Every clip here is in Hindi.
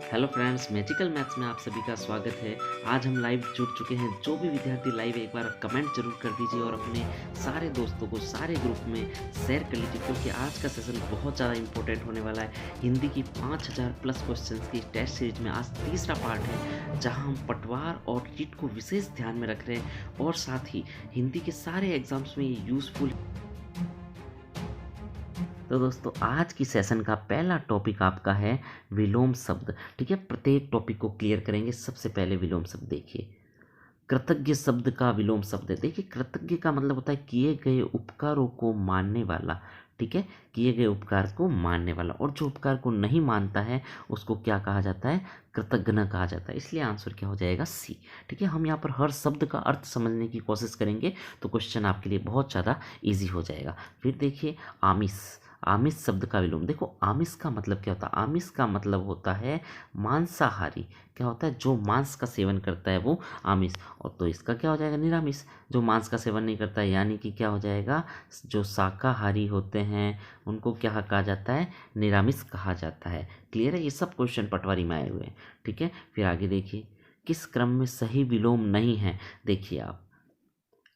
हेलो फ्रेंड्स, मैजिकल मैथ्स में आप सभी का स्वागत है। आज हम लाइव जुड़ चुके हैं। जो भी विद्यार्थी लाइव है एक बार कमेंट जरूर कर दीजिए और अपने सारे दोस्तों को सारे ग्रुप में शेयर कर लीजिए, क्योंकि आज का सेशन बहुत ज़्यादा इंपॉर्टेंट होने वाला है। हिंदी की 5000 प्लस क्वेश्चंस की टेस्ट सीरीज में आज तीसरा पार्ट है, जहां हम पटवार और रीट को विशेष ध्यान में रख रहे हैं और साथ ही हिंदी के सारे एग्जाम्स में ये यूजफुल। तो दोस्तों, आज की सेशन का पहला टॉपिक आपका है विलोम शब्द। ठीक है, प्रत्येक टॉपिक को क्लियर करेंगे। सबसे पहले विलोम शब्द देखिए। कृतज्ञ शब्द का विलोम शब्द है। देखिए, कृतज्ञ का मतलब होता है किए गए उपकारों को मानने वाला। ठीक है, किए गए उपकार को मानने वाला। और जो उपकार को नहीं मानता है उसको क्या कहा जाता है? कृतज्ञ कहा जाता है। इसलिए आंसर क्या हो जाएगा? सी। ठीक है, हम यहाँ पर हर शब्द का अर्थ समझने की कोशिश करेंगे तो क्वेश्चन आपके लिए बहुत ज़्यादा ईजी हो जाएगा। फिर देखिए आमिष। आमिष शब्द का विलोम देखो। आमिष का मतलब क्या होता है? आमिष का मतलब होता है मांसाहारी। क्या होता है? जो मांस का सेवन करता है वो आमिष। और तो इसका क्या हो जाएगा? निरामिष। जो मांस का सेवन नहीं करता है, यानी कि क्या हो जाएगा? जो शाकाहारी होते हैं उनको क्या कहा जाता है? निरामिष कहा जाता है। क्लियर है? ये सब क्वेश्चन पटवारी में आए हुए हैं। ठीक है, फिर आगे देखिए। किस क्रम में सही विलोम नहीं है? देखिए आप,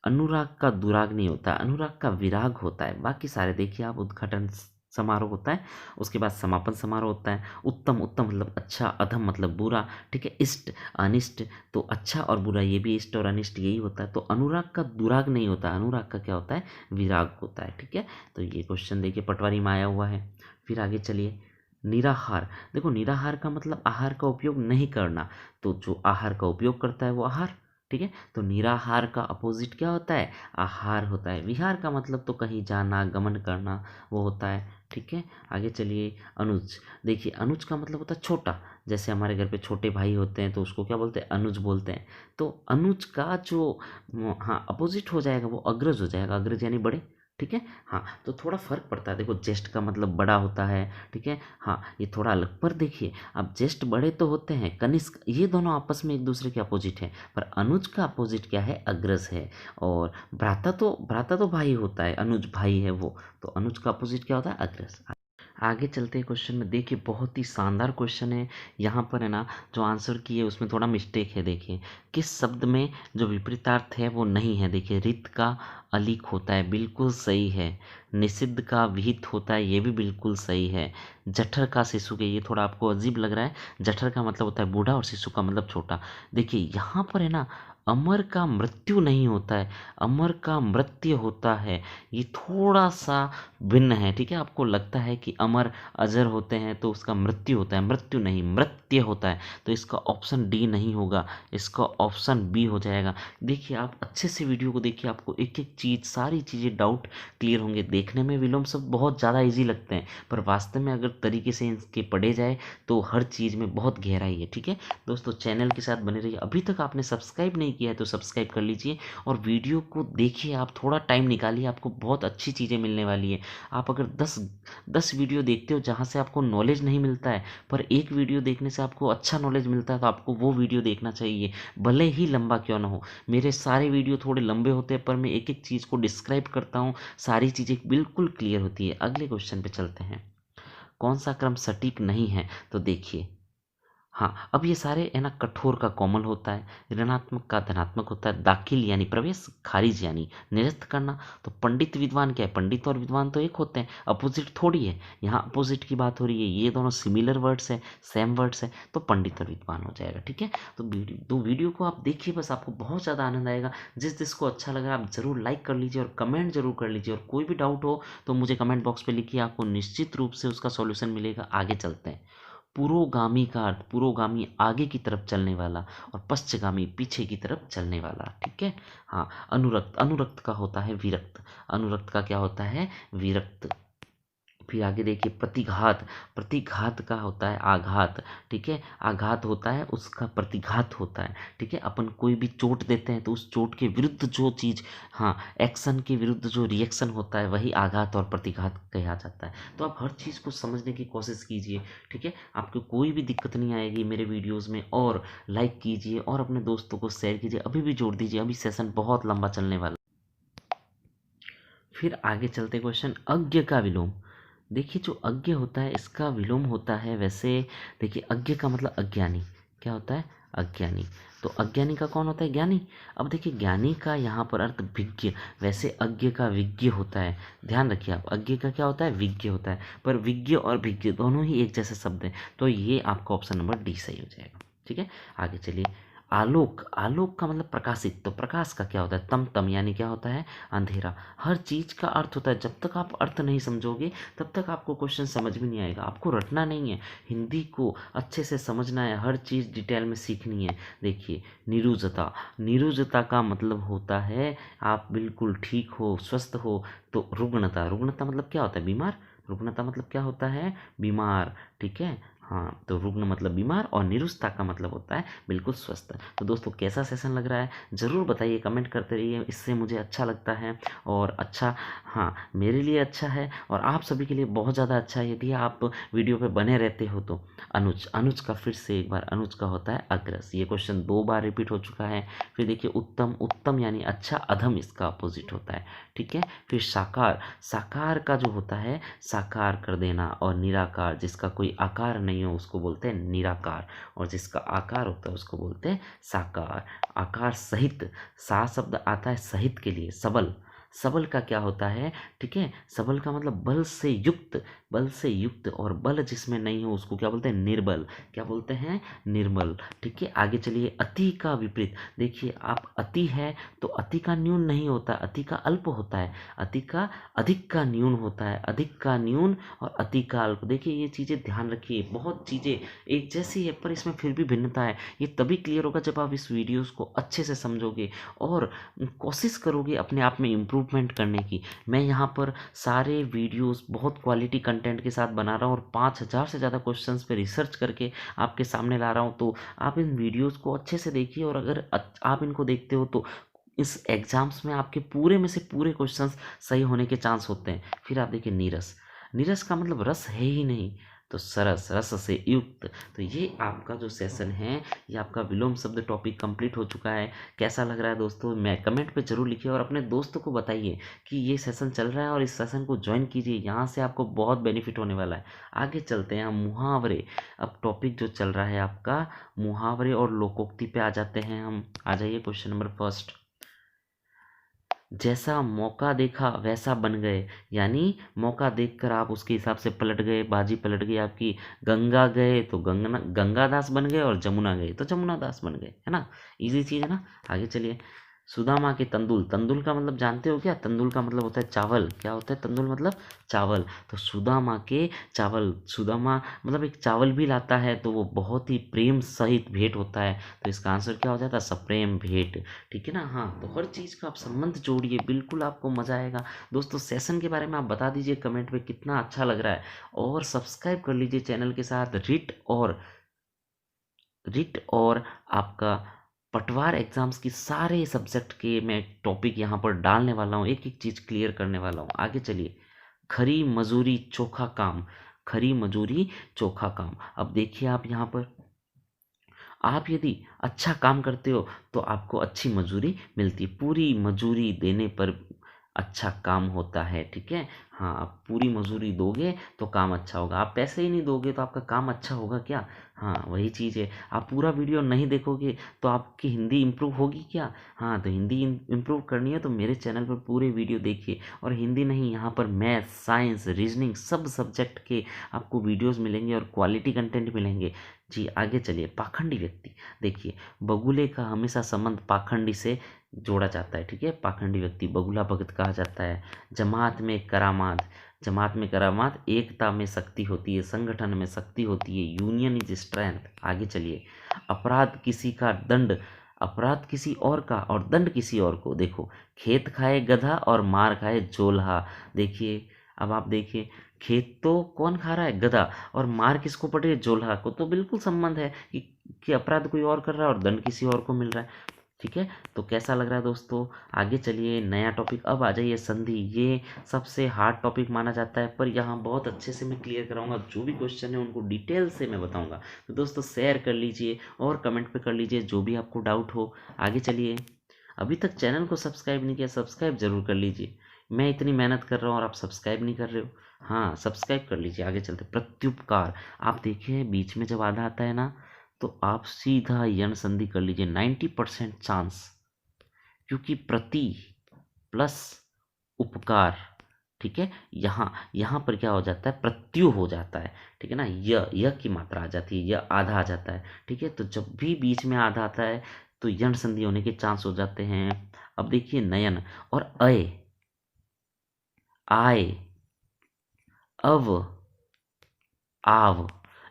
अनुराग का दुराग नहीं होता, अनुराग का विराग होता है। बाकी सारे देखिए आप, उद्घाटन समारोह होता है, उसके बाद समापन समारोह होता है। उत्तम, उत्तम मतलब अच्छा, अधम मतलब बुरा। ठीक है, इष्ट अनिष्ट, तो अच्छा और बुरा ये भी इष्ट और अनिष्ट यही होता है। तो अनुराग का दुराग नहीं होता, अनुराग का क्या होता है? विराग होता है। ठीक है, तो ये क्वेश्चन देखिए पटवारी में आया हुआ है। फिर आगे चलिए। निराहार। देखो, निराहार का मतलब आहार का उपयोग नहीं करना। तो जो आहार का उपयोग करता है वो आहार। ठीक है, तो निराहार का अपोजिट क्या होता है? आहार होता है। विहार का मतलब तो कहीं जाना, गमन करना, वो होता है। ठीक है, आगे चलिए। अनुज। देखिए, अनुज का मतलब होता है छोटा। जैसे हमारे घर पे छोटे भाई होते हैं तो उसको क्या बोलते हैं? अनुज बोलते हैं। तो अनुज का जो हाँ अपोजिट हो जाएगा वो अग्रज हो जाएगा। अग्रज यानी बड़े। ठीक है, हाँ तो थोड़ा फर्क पड़ता है। देखो, ज्येष्ठ का मतलब बड़ा होता है। ठीक है, हाँ ये थोड़ा अलग। पर देखिए, अब ज्येष्ठ बड़े तो होते हैं, कनिष्क, ये दोनों आपस में एक दूसरे के अपोजिट है। पर अनुज का अपोजिट क्या है? अग्रज है। और भ्राता तो भाई होता है, अनुज भाई है वो। तो अनुज का अपोजिट क्या होता है? अग्रज। आगे चलते हैं क्वेश्चन में। देखिए, बहुत ही शानदार क्वेश्चन है। यहाँ पर है ना, जो आंसर की है उसमें थोड़ा मिस्टेक है। देखिए, किस शब्द में जो विपरीतार्थ है वो नहीं है? देखिए, रित का अलिक होता है, बिल्कुल सही है। निषिद्ध का विहित होता है, ये भी बिल्कुल सही है। जठर का शिशु के, ये थोड़ा आपको अजीब लग रहा है। जठर का मतलब होता है बूढ़ा और शिशु का मतलब छोटा। देखिए यहाँ पर है ना, अमर का मृत्यु नहीं होता है, अमर का मृत्यु होता है। ये थोड़ा सा भिन्न है। ठीक है, आपको लगता है कि अमर अजर होते हैं तो उसका मृत्यु होता है, मृत्यु नहीं, मृत्यु होता है। तो इसका ऑप्शन डी नहीं होगा, इसका ऑप्शन बी हो जाएगा। देखिए, आप अच्छे से वीडियो को देखिए, आपको एक एक चीज़, सारी चीज़ें डाउट क्लियर होंगे। देखने में विलोम शब्द बहुत ज़्यादा ईजी लगते हैं, पर वास्तव में अगर तरीके से इनके पढ़े जाए तो हर चीज़ में बहुत गहराई है। ठीक है दोस्तों, चैनल के साथ बने रहिए। अभी तक आपने सब्सक्राइब नहीं किया है तो सब्सक्राइब कर लीजिए और वीडियो को देखिए। आप थोड़ा टाइम निकालिए, आपको बहुत अच्छी चीज़ें मिलने वाली है। आप अगर 10 वीडियो देखते हो जहाँ से आपको नॉलेज नहीं मिलता है, पर एक वीडियो देखने से आपको अच्छा नॉलेज मिलता है, तो आपको वो वीडियो देखना चाहिए, भले ही लंबा क्यों ना हो। मेरे सारे वीडियो थोड़े लंबे होते हैं, पर मैं एक एक चीज़ को डिस्क्राइब करता हूँ, सारी चीज़ें बिल्कुल क्लियर होती है। अगले क्वेश्चन पे चलते हैं। कौन सा क्रम सटीक नहीं है? तो देखिए, हाँ अब ये सारे है ना, कठोर का कोमल होता है, ऋणात्मक का धनात्मक होता है, दाखिल यानी प्रवेश, खारिज यानी निरस्त करना। तो पंडित विद्वान क्या है? पंडित और विद्वान तो एक होते हैं, अपोजिट थोड़ी है। यहाँ अपोजिट की बात हो रही है, ये दोनों सिमिलर वर्ड्स है, सेम वर्ड्स है, तो पंडित और विद्वान हो जाएगा। ठीक है, तो वीडियो को आप देखिए, बस आपको बहुत ज़्यादा आनंद आएगा। जिसको अच्छा लगा आप ज़रूर लाइक कर लीजिए और कमेंट जरूर कर लीजिए। और कोई भी डाउट हो तो मुझे कमेंट बॉक्स पे लिखिए, आपको निश्चित रूप से उसका सॉल्यूशन मिलेगा। आगे चलते हैं। पुरोगामी का अर्थ, पुरोगामी आगे की तरफ चलने वाला और पश्चगामी पीछे की तरफ चलने वाला। ठीक है, हाँ अनुरक्त, अनुरक्त का होता है विरक्त, अनुरक्त का क्या होता है? विरक्त। फिर आगे देखिए, प्रतिघात, प्रतिघात का होता है आघात। ठीक है, आघात होता है उसका प्रतिघात होता है। ठीक है, अपन कोई भी चोट देते हैं तो उस चोट के विरुद्ध जो चीज़, हाँ एक्शन के विरुद्ध जो रिएक्शन होता है वही आघात और प्रतिघात कहा जाता है। तो आप हर चीज़ को समझने की कोशिश कीजिए। ठीक है, आपको कोई भी दिक्कत नहीं आएगी मेरे वीडियोज़ में। और लाइक कीजिए और अपने दोस्तों को शेयर कीजिए, अभी भी जोड़ दीजिए, अभी सेशन बहुत लंबा चलने वाला। फिर आगे चलते क्वेश्चन, अज्ञ का विलोम। देखिए जो अज्ञ होता है इसका विलोम होता है वैसे, देखिए अज्ञ का मतलब अज्ञानी, क्या होता है, अज्ञानी। तो अज्ञानी का कौन होता है, ज्ञानी। अब देखिए ज्ञानी का यहाँ पर अर्थ विज्ञ, वैसे अज्ञ का विज्ञ होता है। ध्यान रखिए आप, अज्ञ का क्या होता है, विज्ञ होता है, पर विज्ञ और विज्ञ दोनों ही एक जैसे शब्द हैं, तो ये आपका ऑप्शन नंबर डी सही हो जाएगा। ठीक है, आगे चलिए। आलोक, आलोक का मतलब प्रकाशित, तो प्रकाश का क्या होता है, तम तम, यानी क्या होता है, अंधेरा। हर चीज का अर्थ होता है, जब तक आप अर्थ नहीं समझोगे तब तक आपको क्वेश्चन समझ में नहीं आएगा। आपको रटना नहीं है, हिंदी को अच्छे से समझना है, हर चीज डिटेल में सीखनी है। देखिए निरुजता, निरुजता का मतलब होता है आप बिल्कुल ठीक हो, स्वस्थ हो। तो रुग्णता, रुग्णता मतलब क्या होता है, बीमार। रुग्णता मतलब क्या होता है, बीमार। ठीक है, हाँ, तो रुग्ण मतलब बीमार और निरुस्ता का मतलब होता है बिल्कुल स्वस्थ। तो दोस्तों कैसा सेशन लग रहा है ज़रूर बताइए, कमेंट करते रहिए, इससे मुझे अच्छा लगता है और अच्छा, हाँ मेरे लिए अच्छा है और आप सभी के लिए बहुत ज़्यादा अच्छा है यदि आप वीडियो पे बने रहते हो तो। अनुज, अनुज का फिर से एक बार, अनुज का होता है अग्रस, ये क्वेश्चन 2 बार रिपीट हो चुका है। फिर देखिए उत्तम, उत्तम यानी अच्छा, अधम इसका अपोजिट होता है। ठीक है, फिर साकार, साकार का जो होता है साकार कर देना, और निराकार जिसका कोई आकार नहीं हो उसको बोलते हैं निराकार, और जिसका आकार होता है उसको बोलते हैं साकार। आकार सहित, सा शब्द आता है सहित के लिए, सबल, सबल का क्या होता है, ठीक है, सबल का मतलब बल से युक्त, बल से युक्त, और बल जिसमें नहीं हो उसको क्या बोलते हैं, निर्बल, क्या बोलते हैं, निर्बल। ठीक है, आगे चलिए। अति का विपरीत, देखिए आप अति है तो अति का न्यून नहीं होता, अति का अल्प होता है, अति का अधिक का न्यून होता है, अधिक का न्यून और अति का अल्प। देखिए ये चीज़ें ध्यान रखिए, बहुत चीज़ें एक जैसी है पर इसमें फिर भी भिन्नता है। ये तभी क्लियर होगा जब आप इस वीडियोस को अच्छे से समझोगे और कोशिश करोगे अपने आप में इम्प्रूवमेंट करने की। मैं यहाँ पर सारे वीडियोस बहुत क्वालिटी कंटेंट के साथ बना रहा हूँ और 5000 से ज़्यादा क्वेश्चंस पे रिसर्च करके आपके सामने ला रहा हूँ। तो आप इन वीडियोस को अच्छे से देखिए और अगर आप इनको देखते हो तो इस एग्जाम्स में आपके पूरे में से पूरे क्वेश्चंस सही होने के चांस होते हैं। फिर आप देखिए नीरस, नीरस का मतलब रस है ही नहीं, तो सरस, रस से युक्त। तो ये आपका जो सेशन है, ये आपका विलोम शब्द टॉपिक कंप्लीट हो चुका है। कैसा लग रहा है दोस्तों, मैं कमेंट पे जरूर लिखिए और अपने दोस्तों को बताइए कि ये सेशन चल रहा है और इस सेशन को ज्वाइन कीजिए, यहाँ से आपको बहुत बेनिफिट होने वाला है। आगे चलते हैं हम मुहावरे। अब टॉपिक जो चल रहा है आपका मुहावरे और लोकोक्ति पे आ जाते हैं हम। आ जाइए क्वेश्चन नंबर फर्स्ट। जैसा मौका देखा वैसा बन गए, यानी मौका देखकर आप उसके हिसाब से पलट गए, बाजी पलट गई आपकी। गंगा गए तो गंगादास बन गए और जमुना गए तो जमुना दास बन गए, है ना, इजी चीज है ना। आगे चलिए। सुदामा के तंदुल, तंदुल का मतलब जानते हो क्या, तंदुल का मतलब होता है चावल, क्या होता है तंदुल मतलब चावल। तो सुदामा के चावल, सुदामा मतलब एक चावल भी लाता है तो वो बहुत ही प्रेम सहित भेंट होता है, तो इसका आंसर क्या हो जाता है, सप्रेम भेंट। ठीक है ना, हाँ, तो हर चीज़ का आप संबंध जोड़िए, बिल्कुल आपको मजा आएगा। दोस्तों सेशन के बारे में आप बता दीजिए कमेंट में कितना अच्छा लग रहा है, और सब्सक्राइब कर लीजिए चैनल के साथ। रिट और आपका पटवार एग्जाम्स की सारे सब्जेक्ट के मैं टॉपिक यहाँ पर डालने वाला हूँ, एक एक चीज़ क्लियर करने वाला हूँ। आगे चलिए। खरी मजूरी चोखा काम, खरी मजूरी चोखा काम। अब देखिए आप यहाँ पर, आप यदि अच्छा काम करते हो तो आपको अच्छी मजूरी मिलती है, पूरी मजूरी देने पर अच्छा काम होता है। ठीक है, हाँ, आप पूरी मजूरी दोगे तो काम अच्छा होगा, आप पैसे ही नहीं दोगे तो आपका काम अच्छा होगा क्या। हाँ, वही चीज़ है, आप पूरा वीडियो नहीं देखोगे तो आपकी हिंदी इम्प्रूव होगी क्या। हाँ, तो हिंदी इम्प्रूव करनी है तो मेरे चैनल पर पूरे वीडियो देखिए, और हिंदी नहीं, यहाँ पर मैथ, साइंस, रीजनिंग सब सब्जेक्ट के आपको वीडियोस मिलेंगे और क्वालिटी कंटेंट मिलेंगे। जी आगे चलिए। पाखंडी व्यक्ति, देखिए बगुले का हमेशा संबंध पाखंडी से जोड़ा जाता है। ठीक है, पाखंडी व्यक्ति बगुला भगत कहा जाता है। जमात में करामात, जमात में करामात एकता में शक्ति होती है, संगठन में शक्ति होती है, यूनियन इज स्ट्रेंथ। आगे चलिए। अपराध किसी का दंड, अपराध किसी और का और दंड किसी और को। देखो खेत खाए गधा और मार खाए जोल्हा। देखिए अब आप देखिए, खेत तो कौन खा रहा है, गधा, और मार किसको पड़ रही है, जोल्हा को। तो बिल्कुल संबंध है कि अपराध कोई और कर रहा है और दंड किसी और को मिल रहा है। ठीक है, तो कैसा लग रहा है दोस्तों। आगे चलिए, नया टॉपिक अब आ जाइए संधि। ये सबसे हार्ड टॉपिक माना जाता है, पर यहाँ बहुत अच्छे से मैं क्लियर कराऊंगा, जो भी क्वेश्चन है उनको डिटेल से मैं बताऊंगा। तो दोस्तों शेयर कर लीजिए और कमेंट पे कर लीजिए जो भी आपको डाउट हो। आगे चलिए। अभी तक चैनल को सब्सक्राइब नहीं किया, सब्सक्राइब जरूर कर लीजिए। मैं इतनी मेहनत कर रहा हूँ और आप सब्सक्राइब नहीं कर रहे हो, हाँ सब्सक्राइब कर लीजिए। आगे चलते प्रत्युपकार। आप देखिए बीच में जब आधा आता है ना तो आप सीधा यण संधि कर लीजिए, 90% चांस, क्योंकि प्रति प्लस उपकार, ठीक है। यहाँ यहाँ पर क्या हो जाता है, प्रत्यु हो जाता है, ठीक है ना, य की मात्रा आ जाती है, यह आधा आ जाता है, ठीक है। तो जब भी बीच में आधा आता है तो यण संधि होने के चांस हो जाते हैं। अब देखिए नयन और अय, आय, अव, आव,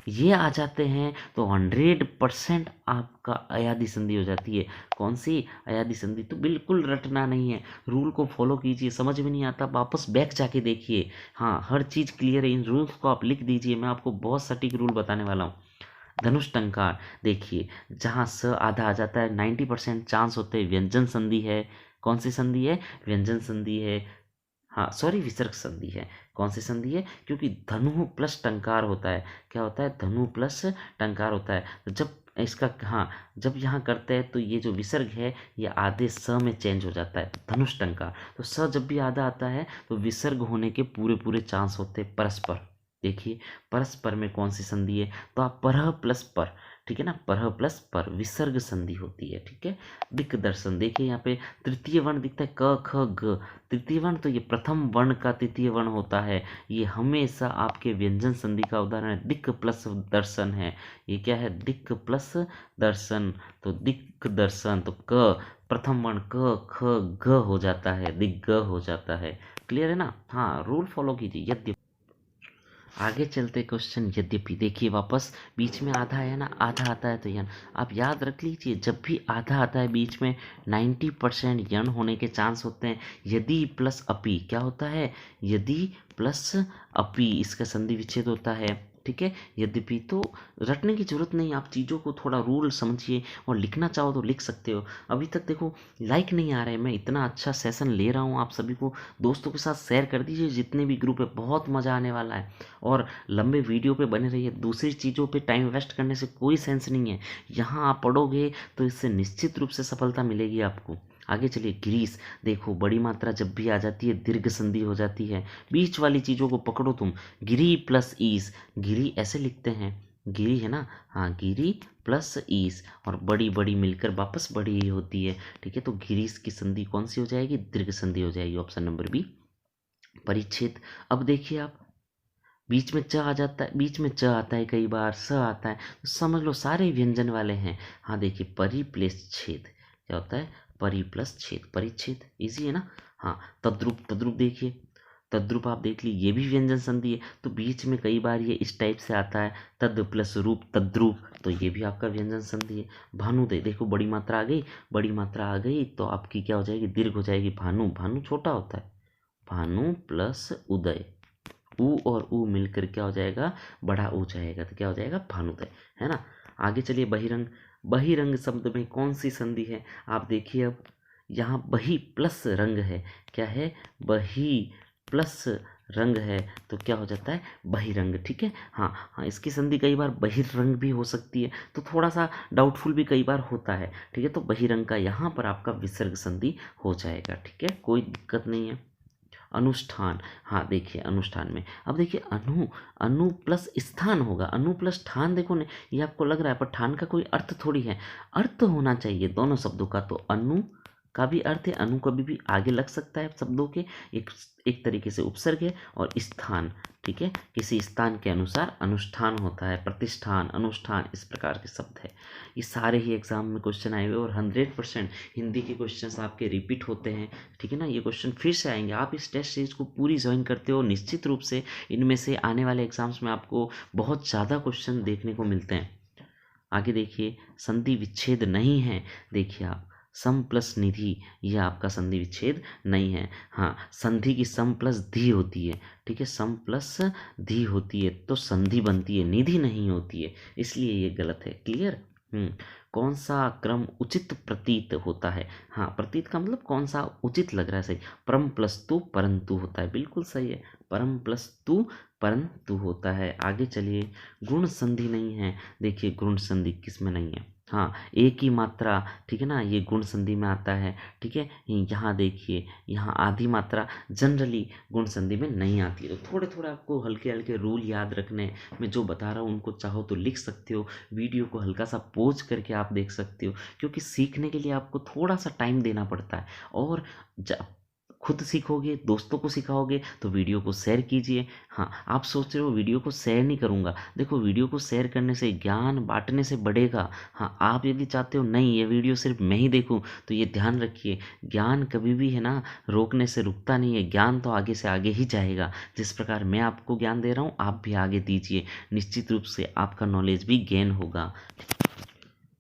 ये आ जाते हैं तो 100% आपका अयादि संधि हो जाती है। कौन सी अयादि संधि, तो बिल्कुल रटना नहीं है, रूल को फॉलो कीजिए। समझ में नहीं आता वापस बैक जाके देखिए। हाँ हर चीज़ क्लियर है, इन रूल्स को आप लिख दीजिए, मैं आपको बहुत सटीक रूल बताने वाला हूँ। धनुष टंकार देखिए, जहाँ स आधा आ जाता है 90% चांस होते हैं व्यंजन संधि है। कौन सी संधि है, व्यंजन संधि है। हाँ सॉरी विसर्ग संधि है। कौन सी संधि है, क्योंकि धनु प्लस टंकार होता है। क्या होता है, धनु प्लस टंकार होता है। तो जब इसका, हाँ जब यहाँ करते हैं तो ये जो विसर्ग है ये आधे स में चेंज हो जाता है, धनुष टंकार। तो स जब भी आधा आता है तो विसर्ग होने के पूरे पूरे चांस होते हैं परस्पर। देखिए परस्पर में कौन सी संधि है, तो आप परह प्लस पर, ठीक है ना, परह प्लस पर विसर्ग संधि होती है, ठीक है। दिक् दर्शन देखिए यहाँ पे तृतीय वर्ण दिखता है क ख ग, तृतीय वर्ण तो ये प्रथम वर्ण का तृतीय वर्ण होता है। ये हमेशा आपके व्यंजन संधि का उदाहरण है, दिक् प्लस दर्शन है। ये क्या है, दिक् प्लस दर्शन, तो दिक् दर्शन तो क प्रथम वर्ण क ख ग हो जाता है, दिग्ग हो जाता है। क्लियर है ना, हाँ रूल फॉलो कीजिए। यद्यपि आगे चलते क्वेश्चन, यद्यपि देखिए वापस बीच में आधा है ना, आधा आता है तो यण। आप याद रख लीजिए जब भी आधा आता है बीच में 90% यण होने के चांस होते हैं। यदि प्लस अपि क्या होता है, यदि प्लस अपि इसका संधि विच्छेद होता है, ठीक है। यद्यपि तो रटने की जरूरत नहीं, आप चीज़ों को थोड़ा रूल समझिए और लिखना चाहो तो लिख सकते हो। अभी तक देखो लाइक नहीं आ रहे, मैं इतना अच्छा सेशन ले रहा हूँ, आप सभी को दोस्तों के साथ शेयर कर दीजिए, जितने भी ग्रुप है, बहुत मज़ा आने वाला है। और लंबे वीडियो पे बने रहिए, दूसरी चीज़ों पे टाइम वेस्ट करने से कोई सेंस नहीं है। यहाँ आप पढ़ोगे तो इससे निश्चित रूप से सफलता मिलेगी आपको। आगे चलिए ग्रीस। देखो बड़ी मात्रा जब भी आ जाती है दीर्घ संधि हो जाती है। बीच वाली चीज़ों को पकड़ो तुम, गिरी प्लस ईस, गिरी ऐसे लिखते हैं, गिरी है ना, हाँ गिरी प्लस ईस, और बड़ी बड़ी मिलकर वापस बड़ी ही होती है, ठीक है। तो गिरीस की संधि कौन सी हो जाएगी, दीर्घ संधि हो जाएगी, ऑप्शन नंबर बी परिच्छेद। अब देखिए आप बीच में च आ जाता है, बीच में च आता है, कई बार स आता है, तो समझ लो सारे व्यंजन वाले हैं। हाँ देखिए परि प्लस छेद क्या होता है, परि प्लस छेद, परिच्छेद इजी है ना। हाँ तद्रुप, तद्रुप देखिए, तद्रुप आप देख लीजिए ये भी व्यंजन संधि है, तो बीच में कई बार ये इस टाइप से आता है, तद प्लस रूप तद्रुप, तो ये भी आपका व्यंजन संधि है। भानुदय देखो बड़ी मात्रा आ गई, बड़ी मात्रा आ गई तो आपकी क्या हो जाएगी, दीर्घ हो जाएगी। भानु, भानु छोटा होता है, भानु प्लस उदय, ऊ और ऊ मिलकर क्या हो जाएगा, बड़ा ऊ जाएगा, तो क्या हो जाएगा, भानुदय, है ना। आगे चलिए बहिरंग। बहिरंग शब्द में कौन सी संधि है, आप देखिए अब यहाँ बही प्लस रंग है, क्या है, बही प्लस रंग है, तो क्या हो जाता है, बहिरंग, ठीक है। हाँ हाँ इसकी संधि कई बार बहिरंग भी हो सकती है, तो थोड़ा सा डाउटफुल भी कई बार होता है, ठीक है। तो बहिरंग का यहाँ पर आपका विसर्ग संधि हो जाएगा, ठीक है, कोई दिक्कत नहीं है। अनुष्ठान, हाँ देखिए अनुष्ठान में अब देखिए अनु, अनु प्लस स्थान होगा, अनु प्लस ठान, देखो ना ये आपको लग रहा है, पर ठान का कोई अर्थ थोड़ी है, अर्थ होना चाहिए दोनों शब्दों का। तो अनु का भी अर्थ है, अनु कभी भी आगे लग सकता है शब्दों के, एक एक तरीके से उपसर्ग है, और स्थान, ठीक है, किसी स्थान के अनुसार अनुष्ठान होता है, प्रतिष्ठान, अनुष्ठान, इस प्रकार के शब्द है। ये सारे ही एग्जाम में क्वेश्चन आए हुए, और 100% हिंदी के क्वेश्चंस आपके रिपीट होते हैं, ठीक है ना। ये क्वेश्चन फिर से आएंगे, आप इस टेस्ट सीरीज को पूरी ज्वाइन करते हो, निश्चित रूप से इनमें से आने वाले एग्जाम्स में आपको बहुत ज़्यादा क्वेश्चन देखने को मिलते हैं। आगे देखिए संधि विच्छेद नहीं है, देखिए आप सम प्लस निधि, यह आपका संधि विच्छेद नहीं है। हाँ संधि की सम प्लस धी होती है, ठीक है, सम प्लस धी होती है तो संधि बनती है, निधि नहीं होती है, इसलिए ये गलत है। क्लियर। कौन सा क्रम उचित प्रतीत होता है, हाँ प्रतीत का मतलब कौन सा उचित लग रहा है, सही, परम प्लस तु परंतु होता है, बिल्कुल सही है, परम प्लस तु परंतु होता है। आगे चलिए गुण संधि नहीं है, देखिए गुण संधि किस में नहीं है, हाँ, एक ही मात्रा, ठीक है ना, ये गुण संधि में आता है। ठीक है, यहाँ देखिए, यहाँ आधी मात्रा जनरली गुण संधि में नहीं आती है। तो थोड़े थोड़े आपको हल्के हल्के रूल याद रखने, मैं जो बता रहा हूँ उनको चाहो तो लिख सकते हो, वीडियो को हल्का सा पोज करके आप देख सकते हो, क्योंकि सीखने के लिए आपको थोड़ा सा टाइम देना पड़ता है। और खुद सीखोगे, दोस्तों को सिखाओगे तो वीडियो को शेयर कीजिए। हाँ, आप सोच रहे हो वीडियो को शेयर नहीं करूँगा, देखो वीडियो को शेयर करने से, ज्ञान बांटने से बढ़ेगा। हाँ, आप यदि चाहते हो नहीं ये वीडियो सिर्फ मैं ही देखूँ, तो ये ध्यान रखिए, ज्ञान कभी भी है ना रोकने से रुकता नहीं है, ज्ञान तो आगे से आगे ही जाएगा। जिस प्रकार मैं आपको ज्ञान दे रहा हूँ आप भी आगे दीजिए, निश्चित रूप से आपका नॉलेज भी गेन होगा।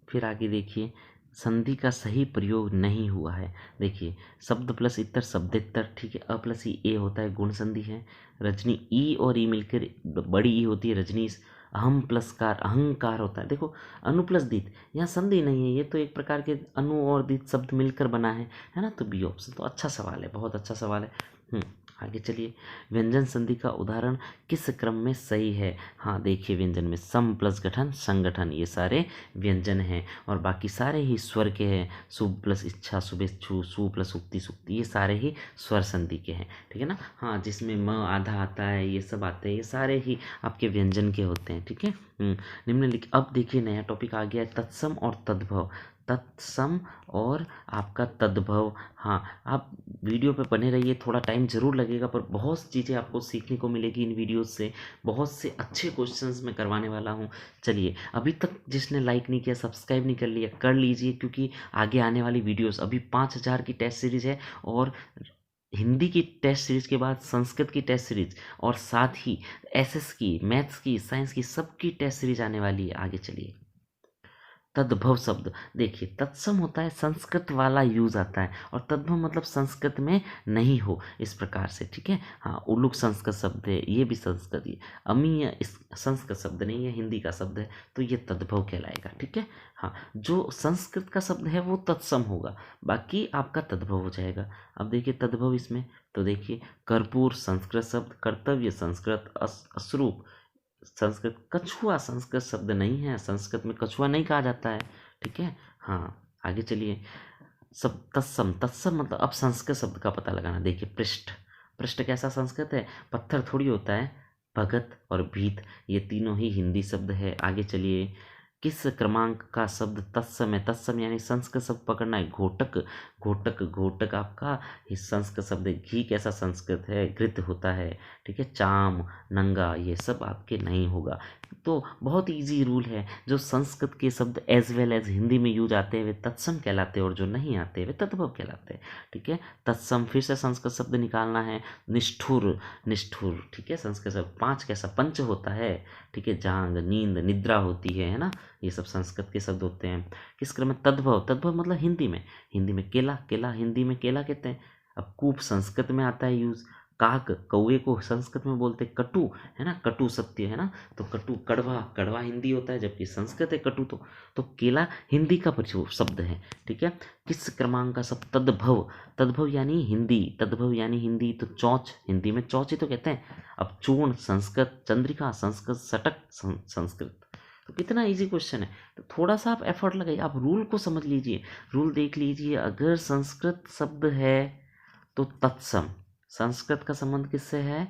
फिर आगे देखिए, संधि का सही प्रयोग नहीं हुआ है। देखिए, शब्द प्लस इतर शब्देतर, ठीक है, अ प्लस ई ए होता है, गुण संधि है। रजनी, ई और ई मिलकर बड़ी ई होती है रजनीश। अहम प्लस कार, अहंकार होता है। देखो, अनु प्लस दीत, यहाँ संधि नहीं है, ये तो एक प्रकार के अनु और दीत शब्द मिलकर बना है ना। तो बी ऑप्शन तो अच्छा सवाल है, बहुत अच्छा सवाल है। आगे चलिए, व्यंजन संधि का उदाहरण किस क्रम में सही है। हाँ देखिए, व्यंजन में सम प्लस गठन संगठन, ये सारे व्यंजन हैं, और बाकी सारे ही स्वर के हैं। शुभ प्लस इच्छा शुभेच्छु, सु प्लस उक्ति सुक्ति, ये सारे ही स्वर संधि के हैं। ठीक है ना। हाँ, जिसमें म आधा आता है, ये सब आते हैं, ये सारे ही आपके व्यंजन के होते हैं। ठीक है। निम्नलिखित, अब देखिए नया टॉपिक आ गया है, तत्सम और तद्भव। तत्सम और आपका तद्भव। हाँ, आप वीडियो पे बने रहिए, थोड़ा टाइम ज़रूर लगेगा, पर बहुत चीज़ें आपको सीखने को मिलेगी इन वीडियोस से। बहुत से अच्छे क्वेश्चंस मैं करवाने वाला हूँ। चलिए, अभी तक जिसने लाइक नहीं किया, सब्सक्राइब नहीं कर लिया, कर लीजिए, क्योंकि आगे आने वाली वीडियोस, अभी 5000 की टेस्ट सीरीज है, और हिंदी की टेस्ट सीरीज के बाद संस्कृत की टेस्ट सीरीज, और साथ ही एसएस की, मैथ्स की, साइंस की, सबकी टेस्ट सीरीज आने वाली है। आगे चलिए, तद्भव शब्द देखिए, तत्सम होता है, संस्कृत वाला यूज आता है, और तद्भव मतलब संस्कृत में नहीं हो, इस प्रकार से। ठीक है। हाँ, उल्लुक संस्कृत शब्द है, ये भी संस्कृत ही, अमीय इस संस्कृत शब्द नहीं है, हिंदी का शब्द है, तो ये तद्भव कहलाएगा। ठीक है। हाँ, जो संस्कृत का शब्द है वो तत्सम होगा, बाकी आपका तद्भव हो जाएगा। अब देखिए तद्भव इसमें, तो देखिए, कर्पूर संस्कृत शब्द, कर्तव्य संस्कृत, अश्रु संस्कृत, कछुआ संस्कृत शब्द नहीं है, संस्कृत में कछुआ नहीं कहा जाता है। ठीक है। हाँ, आगे चलिए, सब तत्सम, तत्सम मतलब अब संस्कृत शब्द का पता लगाना। देखिए, पृष्ठ, पृष्ठ कैसा संस्कृत है, पत्थर थोड़ी होता है। भगत और भीत, ये तीनों ही हिंदी शब्द है। आगे चलिए, किस क्रमांक का शब्द तत्सम है। तत्सम यानी संस्कृत शब्द पकड़ना है। घोटक, घोटक, घोटक आपका ये संस्कृत शब्द है। घी कैसा संस्कृत है, घृत होता है। ठीक है। चाम, नंगा, ये सब आपके नहीं होगा। तो बहुत इजी रूल है, जो संस्कृत के शब्द एज वेल एज हिंदी में यूज आते हैं वे तत्सम कहलाते हैं, और जो नहीं आते वे तद्भव कहलाते हैं। ठीक है। तत्सम, फिर से संस्कृत शब्द निकालना है। निष्ठुर, निष्ठुर, ठीक है, संस्कृत शब्द। पांच कैसा, पंच होता है। ठीक है। जांग, नींद, निद्रा होती है ना, ये सब संस्कृत के शब्द होते हैं। किस क्रम में, तद्भव, तद्भव मतलब हिंदी में, हिंदी में केला, केला हिंदी में केला कहते हैं। अब कूप संस्कृत में आता है यूज। काक, कौए को संस्कृत में बोलते हैं। कटु है ना, कटु सत्य है ना, तो कटु, कड़वा, कड़वा हिंदी होता है, जबकि संस्कृत है कटु। तो केला हिंदी का प्रयोग शब्द है। ठीक है। किस क्रमांक का शब्द, तद्भव, तद्भव यानी हिंदी, तद्भव यानी हिंदी, तो चौच, हिंदी में चौच ही तो कहते हैं। अब चूर्ण संस्कृत, चंद्रिका संस्कृत, षटक संस्कृत। तो कितना इजी क्वेश्चन है, तो थोड़ा सा आप एफर्ट लगाइए, आप रूल को समझ लीजिए, रूल देख लीजिए। अगर संस्कृत शब्द है तो तत्सम, संस्कृत का संबंध किससे है,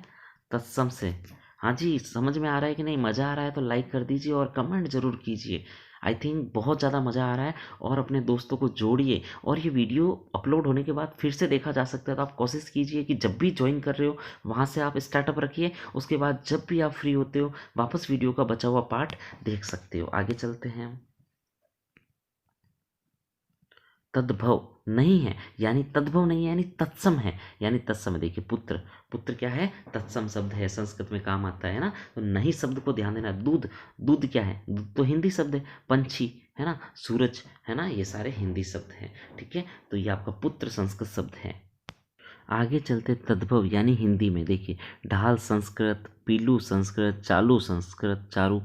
तत्सम से। हाँ जी, समझ में आ रहा है कि नहीं, मज़ा आ रहा है तो लाइक कर दीजिए और कमेंट जरूर कीजिए। आई थिंक बहुत ज़्यादा मज़ा आ रहा है, और अपने दोस्तों को जोड़िए। और ये वीडियो अपलोड होने के बाद फिर से देखा जा सकता है, तो आप कोशिश कीजिए कि जब भी ज्वाइन कर रहे हो वहाँ से आप स्टार्टअप रखिए, उसके बाद जब भी आप फ्री होते हो वापस वीडियो का बचा हुआ पार्ट देख सकते हो। आगे चलते हैं, तद्भव नहीं है, यानी तद्भव नहीं है यानी तत्सम है, यानी तत्सम है। देखिए, पुत्र, पुत्र क्या है, तत्सम शब्द है, संस्कृत में काम आता है ना, तो नहीं शब्द को ध्यान देना। दूध, दूध क्या है, दूध तो हिंदी शब्द है। पंछी है ना, सूरज है ना, ये सारे हिंदी शब्द हैं। ठीक है। तो ये आपका पुत्र संस्कृत शब्द है। आगे चलते, तद्भव यानी हिंदी में। देखिए, ढाल संस्कृत, पीलू संस्कृत, चालू संस्कृत, चारू,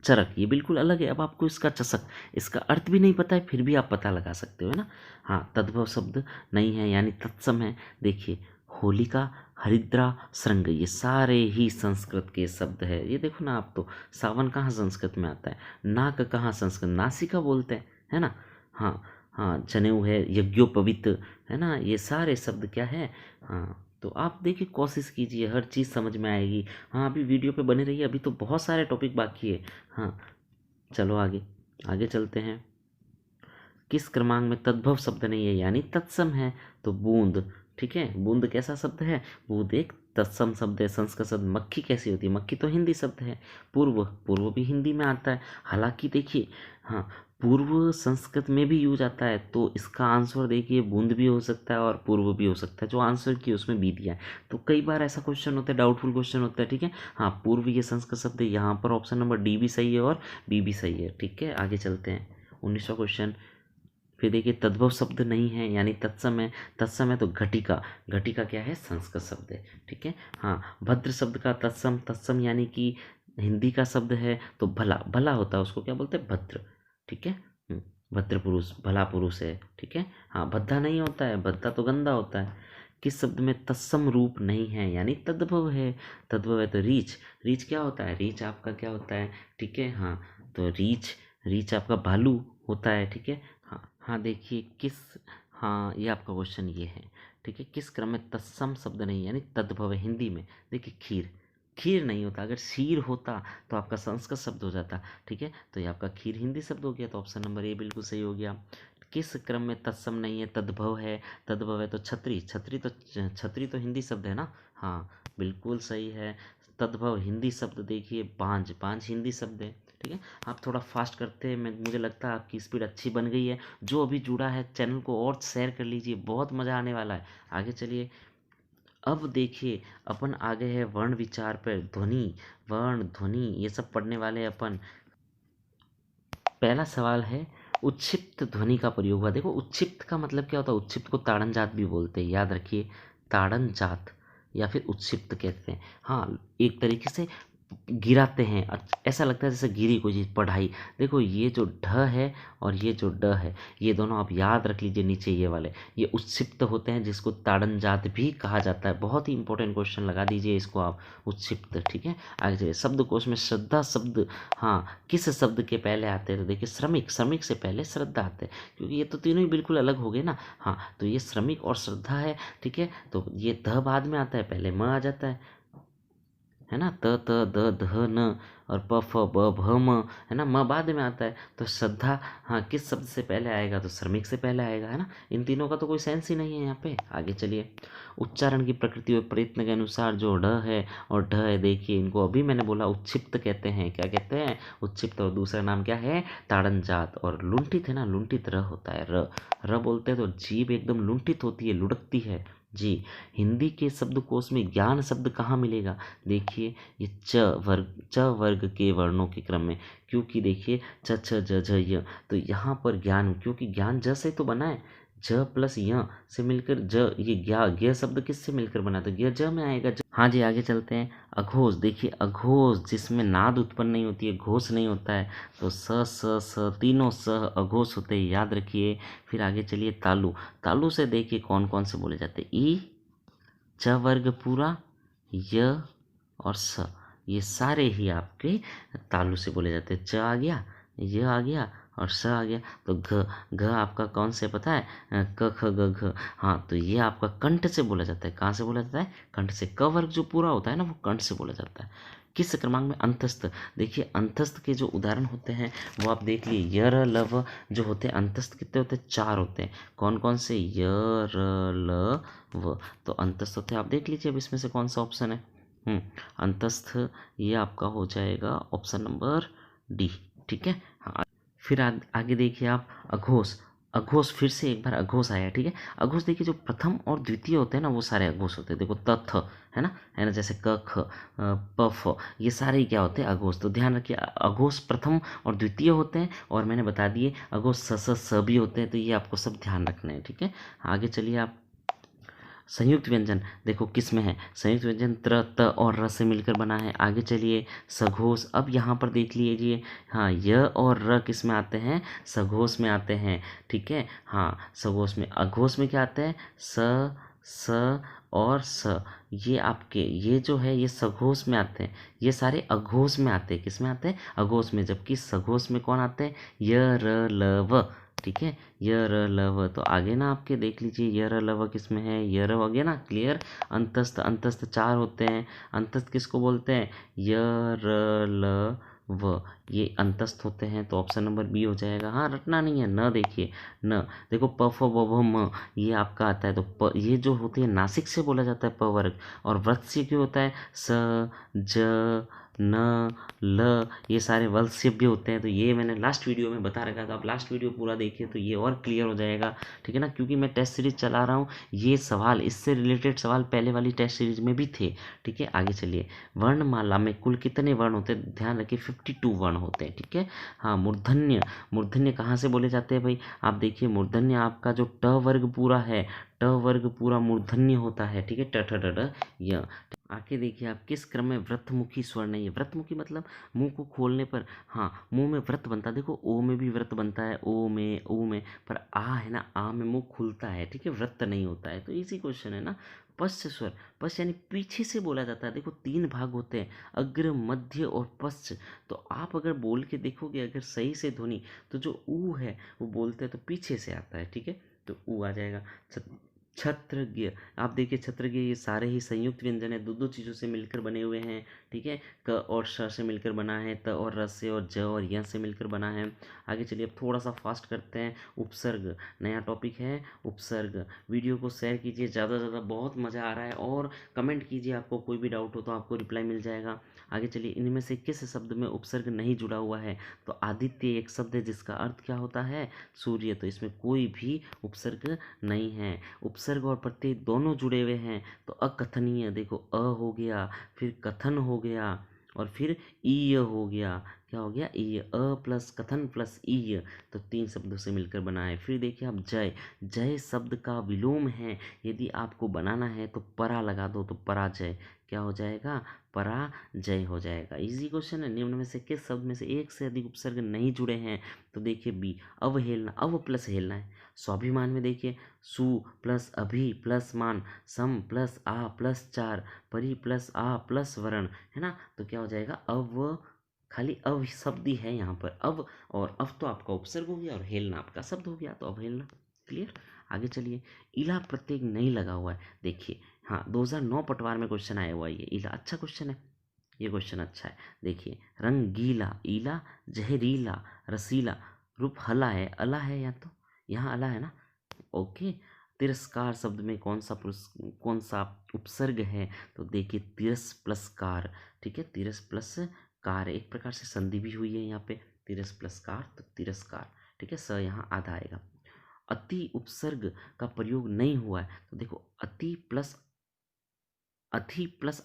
चरक, ये बिल्कुल अलग है। अब आपको इसका चषक, इसका अर्थ भी नहीं पता है, फिर भी आप पता लगा सकते हो, है ना। हाँ, तद्भव शब्द नहीं है यानी तत्सम है। देखिए, होलिका हरिद्रा, श्रृंग, ये सारे ही संस्कृत के शब्द है। ये देखो ना आप, तो सावन कहाँ संस्कृत में आता है, नाक कहाँ संस्कृत, नासिका बोलते हैं, है ना। हाँ हाँ, जनेऊ है, यज्ञोपवीत, है ना, ये सारे शब्द क्या है। हाँ, तो आप देखिए, कोशिश कीजिए, हर चीज़ समझ में आएगी। हाँ, अभी वीडियो पे बने रहिए, अभी तो बहुत सारे टॉपिक बाकी है। हाँ, चलो आगे आगे चलते हैं। किस क्रमांक में तद्भव शब्द नहीं है यानी तत्सम है, तो बूंद। ठीक है, बूंद कैसा शब्द है, बूंद एक तत्सम शब्द है। संस्कृत शब्द मक्खी कैसी होती है, मक्खी तो हिंदी शब्द है। पूर्व, पूर्व भी हिंदी में आता है। हालांकि देखिए, हाँ, पूर्व संस्कृत में भी यूज आता है, तो इसका आंसर देखिए बूंद भी हो सकता है और पूर्व भी हो सकता है। जो आंसर किया उसमें बी दिया है, तो कई बार ऐसा क्वेश्चन होता है, डाउटफुल क्वेश्चन होता है। ठीक है, हाँ, पूर्व ये संस्कृत शब्द है, यहाँ पर ऑप्शन नंबर डी भी सही है और बी भी सही है। ठीक है, आगे चलते हैं। 19वां क्वेश्चन, फिर देखिए, तद्भव शब्द नहीं है यानी तत्सम है। तत्सम है तो घटिका, घटिका क्या है, संस्कृत शब्द है। ठीक है, हाँ, भद्र शब्द का तत्सम, तत्सम यानी कि हिंदी का शब्द है, तो भला, भला होता है उसको क्या बोलते हैं, भद्र। ठीक है, भद्र पुरुष, भला पुरुष है। ठीक है, हाँ, भद्दा नहीं होता है, भद्दा तो गंदा होता है। किस शब्द में तत्सम रूप नहीं है यानी तद्भव है। तद्भव है तो रीछ, रीछ क्या होता है, रीछ आपका क्या होता है, ठीक है, हाँ, तो रीछ, रीछ आपका भालू होता है। ठीक है, हाँ हाँ, देखिए किस, हाँ, ये आपका क्वेश्चन ये है। ठीक है, किस क्रम में तत्सम शब्द नहीं यानी तद्भव है हिंदी में। देखिए, खीर, खीर नहीं होता, अगर शीर होता तो आपका संस्कृत शब्द हो जाता। ठीक है, तो ये आपका खीर हिंदी शब्द हो गया, तो ऑप्शन नंबर ए बिल्कुल सही हो गया। किस क्रम में तत्सम नहीं है, तद्भव है। तद्भव है तो छतरी, छतरी तो, छतरी तो हिंदी शब्द है ना। हाँ, बिल्कुल सही है। तद्भव हिंदी शब्द, देखिए बांझ, बांझ हिंदी शब्द है। ठीक है, आप थोड़ा फास्ट करते हैं, मैं, मुझे लगता है आपकी स्पीड अच्छी बन गई है। जो अभी जुड़ा है चैनल को और शेयर कर लीजिए, बहुत मज़ा आने वाला है। आगे चलिए, अब देखिए, अपन आगे है वर्ण विचार पर। ध्वनि, वर्ण, ध्वनि, ये सब पढ़ने वाले हैं अपन। पहला सवाल है, उच्छिप्त ध्वनि का प्रयोग हुआ। देखो, उच्छिप्त का मतलब क्या होता है, उच्छिप्त को ताड़न जात भी बोलते हैं, याद रखिए, ताड़न जात या फिर उच्छिप्त कहते हैं। हाँ, एक तरीके से गिराते हैं, ऐसा लगता है जैसे गिरी कोई चीज़, पढ़ाई। देखो, ये जो ढ है और ये जो ड है, ये दोनों आप याद रख लीजिए, नीचे ये वाले, ये उच्छिप्त होते हैं, जिसको ताड़न जात भी कहा जाता है। बहुत ही इंपॉर्टेंट क्वेश्चन, लगा दीजिए इसको आप, उच्छिप्त। ठीक है, आगे चलिए, शब्दकोश में श्रद्धा शब्द, हाँ, किस शब्द के पहले आते हैं, तो देखिए श्रमिक, श्रमिक से पहले श्रद्धा आते हैं, क्योंकि ये तो तीनों ही बिल्कुल अलग हो गए ना। हाँ, तो ये श्रमिक और श्रद्धा है। ठीक है, तो ये ध बाद में आता है, पहले म आ जाता है ना, त त द ध न, और प फ ब भ म, है ना, म बाद में आता है। तो श्रद्धा, हाँ, किस शब्द से पहले आएगा, तो श्रमिक से पहले आएगा, है ना। इन तीनों का तो कोई सेंस ही नहीं है यहाँ पे। आगे चलिए, उच्चारण की प्रकृति और प्रयत्न के अनुसार जो ढ है और ढ है, देखिए इनको अभी मैंने बोला उच्छिप्त कहते हैं। क्या कहते हैं, उच्छिप्त। और दूसरा नाम क्या है, ताड़न जात। और लुंठित है ना, लुंठित र होता है, र, र बोलते हैं तो जीभ एकदम लुंठित होती है, लुढ़कती है जी। हिंदी के शब्दकोश में ज्ञान शब्द कहाँ मिलेगा, देखिए, ये च वर्ग, च वर्ग के वर्णों के क्रम में, क्योंकि देखिए छ छ ज झ य, तो यहाँ पर ज्ञान, क्योंकि ज्ञान ज से तो बना है, ज प्लस य से मिलकर ज, ये ज्ञा, ज्ञ शब्द किससे मिलकर बना, तो ज्ञ ज में आएगा, ज। हाँ जी, आगे चलते हैं। अघोष, देखिए अघोष जिसमें नाद उत्पन्न नहीं होती है, घोष नहीं होता है, तो स स स, तीनों स अघोष होते हैं, याद रखिए। फिर आगे चलिए, तालु, तालु से देखिए कौन कौन से बोले जाते हैं, ई, च वर्ग पूरा, य और स, ये सारे ही आपके तालु से बोले जाते हैं। च आ गया, य आ गया और स आ गया, तो घ, घ आपका कौन से पता है, क ख ग घ। हाँ, तो ये आपका कंठ से बोला जाता है। कहाँ से बोला जाता है, कंठ से। क वर्ग जो पूरा होता है ना, वो कंठ से बोला जाता है। किस क्रमांक में अंतस्थ, देखिए अंतस्थ के जो उदाहरण होते हैं वो आप देख लिए, य र ल व जो होते हैं अंतस्थ कितने होते हैं, 4 होते हैं। कौन कौन से, य र ल व, तो अंतस्थ होते हैं, आप देख लीजिए अब इसमें से कौन सा ऑप्शन है। अंतस्थ, ये आपका हो जाएगा ऑप्शन नंबर डी। ठीक है, हाँ। फिर आगे देखिए आप, अघोष, अघोष फिर से एक बार अघोष आया। ठीक है, अघोष देखिए जो प्रथम और द्वितीय होते हैं ना, वो सारे अघोष होते हैं। देखो त थ, है ना, जैसे क ख प फ, ये सारे ही क्या होते हैं, अघोष। तो ध्यान रखिए, अघोष प्रथम और द्वितीय होते हैं, और मैंने बता दिए अघोष स भी होते हैं, तो ये आपको सब ध्यान रखना है। ठीक है, आगे चलिए आप, संयुक्त व्यंजन देखो किस में है, संयुक्त व्यंजन त्र, त और र से मिलकर बना है। आगे चलिए, सघोष, अब यहाँ पर देख लीजिए, हाँ, य और र किस में आते हैं, सघोष में आते हैं। ठीक है, हाँ, सघोष में। अघोष में क्या आते हैं, स स और स, ये आपके ये जो है ये सघोष में आते हैं, ये सारे अघोष में आते हैं। किस में आते हैं? अघोष में। जबकि सघोष में कौन आते हैं? य र ल व। ठीक है, य र ल व। तो आगे ना आपके देख लीजिए, य र ल व किस में है? य र हो गया ना, क्लियर। अंतस्थ, अंतस्थ चार होते हैं। अंतस्थ किसको बोलते हैं? य र ल व, ये अंतस्थ होते हैं। तो ऑप्शन नंबर बी हो जाएगा। हाँ, रटना नहीं है। न देखिए, न देखो, प फ ब भ म, ये आपका आता है। तो ये जो होती है नासिक से बोला जाता है प वर्ग, और व्रत से क्यों होता है? स ज न ल, ये सारे वल से भी होते हैं। तो ये मैंने लास्ट वीडियो में बता रखा था, आप लास्ट वीडियो पूरा देखिए तो ये और क्लियर हो जाएगा। ठीक है ना, क्योंकि मैं टेस्ट सीरीज चला रहा हूँ, ये सवाल, इससे रिलेटेड सवाल पहले वाली टेस्ट सीरीज में भी थे। ठीक है, आगे चलिए। वर्णमाला में कुल कितने वर्ण होते हैं? ध्यान रखिए, 52 वर्ण होते हैं। ठीक है, हाँ। मूर्धन्य, मूर्धन्य कहाँ से बोले जाते हैं भाई? आप देखिए, मूर्धन्य आपका जो ट वर्ग पूरा है, ट वर्ग पूरा मूर्धन्य होता है। ठीक है, ट ठ ड ढ य। आके देखिए आप, किस क्रम में व्रतमुखी स्वर्ण है? ये व्रतमुखी मतलब मुंह को खोलने पर, हाँ, मुंह में व्रत बनता है। देखो, ओ में भी व्रत बनता है, ओ में, ओ में, पर आ है ना, आ में मुंह खुलता है। ठीक है, व्रत नहीं होता है। तो इजी क्वेश्चन है ना। पश्च स्वर, पश्च यानी पीछे से बोला जाता है। देखो, 3 भाग होते हैं, अग्र, मध्य और पश्च। तो आप अगर बोल के देखोगे अगर सही से ध्वनि, तो जो ऊ है वो बोलते हैं तो पीछे से आता है। ठीक है, तो ऊ आ जाएगा। छत्रज्ञ, आप देखिए, छत्रज्ञ ये सारे ही संयुक्त व्यंजन है, दो दो चीज़ों से मिलकर बने हुए हैं। ठीक है, क और श से मिलकर बना है, त और र से, और ज और य से मिलकर बना है। आगे चलिए, अब थोड़ा सा फास्ट करते हैं। उपसर्ग, नया टॉपिक है उपसर्ग। वीडियो को शेयर कीजिए ज़्यादा से ज़्यादा, बहुत मज़ा आ रहा है। और कमेंट कीजिए, आपको कोई भी डाउट हो तो आपको रिप्लाई मिल जाएगा। आगे चलिए, इनमें से किस शब्द में उपसर्ग नहीं जुड़ा हुआ है? तो आदित्य एक शब्द है जिसका अर्थ क्या होता है? सूर्य। तो इसमें कोई भी उपसर्ग नहीं है। उपसर्ग और प्रत्यय दोनों जुड़े हुए हैं। तो अकथनीय, देखो, अ हो गया, फिर कथन हो गया, और फिर ईय हो गया। क्या हो गया? ईय, अ प्लस कथन प्लस ईय, तो 3 शब्दों से मिलकर बना है। फिर देखिए आप, जय, जय शब्द का विलोम है। यदि आपको बनाना है तो परा लगा दो, तो पराजय। क्या हो जाएगा? पराजय हो जाएगा। इजी क्वेश्चन है। निम्न में से किस शब्द में से एक से अधिक उपसर्ग नहीं जुड़े हैं? तो देखिए बी, अवहेलना, अव प्लस हेलना है। स्वाभिमान में देखिए, सु प्लस अभि प्लस मान, सम प्लस आ प्लस चार, परि प्लस आ प्लस वरण, है ना। तो क्या हो जाएगा? अव, खाली अव शब्द ही है यहाँ पर, अव, और अव तो आपका उपसर्ग हो गया और हेलना आपका शब्द हो गया, तो अवहेलना। क्लियर। आगे चलिए, इला प्रत्यय नहीं लगा हुआ है। देखिए, हाँ, 2009 पटवार में क्वेश्चन आया हुआ है ये इला, अच्छा क्वेश्चन है, ये क्वेश्चन अच्छा है। देखिए, रंगीला, ईला, जहरीला, रसीला, रूप हला है, अला है, या तो यहाँ अला है ना। ओके। तिरस्कार शब्द में कौन सा उपसर्ग है? तो देखिए, तिरस प्लस कार। ठीक है, तिरस प्लस कार, एक प्रकार से संधि भी हुई है यहाँ पे, तिरस प्लस कार, तो तिरस्कार। ठीक है, स यहाँ आधा आएगा। अति उपसर्ग का प्रयोग नहीं हुआ है। तो देखो, अति प्लस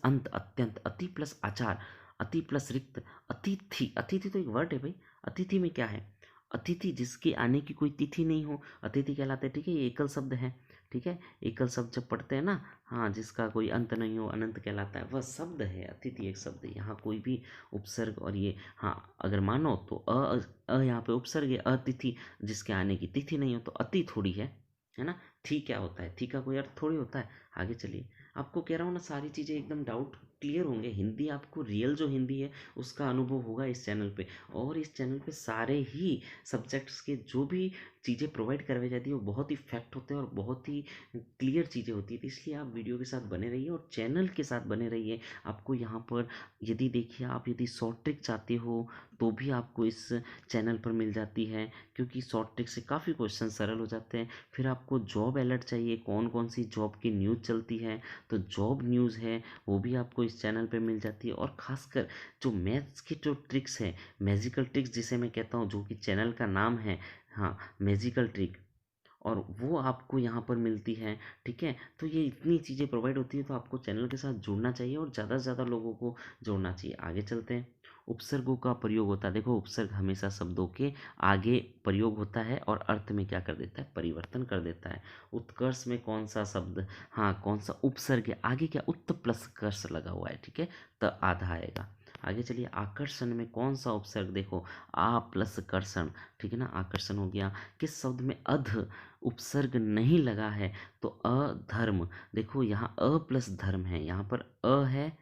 अंत, अत्यंत, अति प्लस आचार, अति प्लस रिक्त, अतिथि, अतिथि तो एक वर्ड है भाई। अतिथि में क्या है? अतिथि जिसके आने की कोई तिथि नहीं हो, अतिथि कहलाते हैं। ठीक है, ये एकल शब्द है। ठीक है, एकल शब्द जब पढ़ते हैं ना, हाँ, जिसका कोई अंत नहीं हो, अनंत कहलाता है, वह शब्द है। अतिथि एक शब्द है, यहाँ कोई भी उपसर्ग और ये, हाँ, अगर मानो तो यहाँ पे उपसर्ग है, अतिथि जिसके आने की तिथि नहीं हो, तो अति थोड़ी है ना। थी क्या होता है? थी का कोई अर्थ थोड़ी होता है। आगे चलिए, आपको कह रहा हूँ ना, सारी चीज़ें एकदम डाउट क्लियर होंगे। हिंदी आपको रियल जो हिंदी है उसका अनुभव होगा इस चैनल पे। और इस चैनल पे सारे ही सब्जेक्ट्स के जो भी चीज़ें प्रोवाइड करवाई जाती है वो बहुत ही फैक्ट होते हैं और बहुत ही क्लियर चीज़ें होती है। तो इसलिए आप वीडियो के साथ बने रहिए और चैनल के साथ बने रहिए। आपको यहाँ पर, यदि देखिए, आप यदि शॉर्ट ट्रिक चाहते हो तो भी आपको इस चैनल पर मिल जाती है, क्योंकि शॉर्ट ट्रिक से काफ़ी क्वेश्चन सरल हो जाते हैं। फिर आपको जॉब अलर्ट चाहिए, कौन कौन सी जॉब की न्यूज़ चलती है, तो जॉब न्यूज़ है वो भी आपको इस चैनल पे मिल जाती है। और ख़ासकर जो मैथ्स की जो ट्रिक्स है, मैजिकल ट्रिक्स जिसे मैं कहता हूँ, जो कि चैनल का नाम है, हाँ, मैजिकल ट्रिक, और वो आपको यहाँ पर मिलती है। ठीक है, तो ये इतनी चीज़ें प्रोवाइड होती है, तो आपको चैनल के साथ जुड़ना चाहिए और ज़्यादा से ज़्यादा लोगों को जोड़ना चाहिए। आगे चलते हैं। उपसर्गों का प्रयोग होता है। देखो, उपसर्ग हमेशा शब्दों के आगे प्रयोग होता है और अर्थ में क्या कर देता है? परिवर्तन कर देता है। उत्कर्ष में कौन सा शब्द, हाँ, कौन सा उपसर्ग है? आगे क्या, उत्त प्लस कर्ष लगा हुआ है। ठीक है, तो आधा आएगा। आगे चलिए, आकर्षण में कौन सा उपसर्ग, देखो आ प्लस कर्षण, ठीक है ना, आकर्षण हो गया। किस शब्द में अध उपसर्ग नहीं लगा है, तो अधर्म। देखो यहाँ अ प्लस धर्म है, यहाँ पर अ है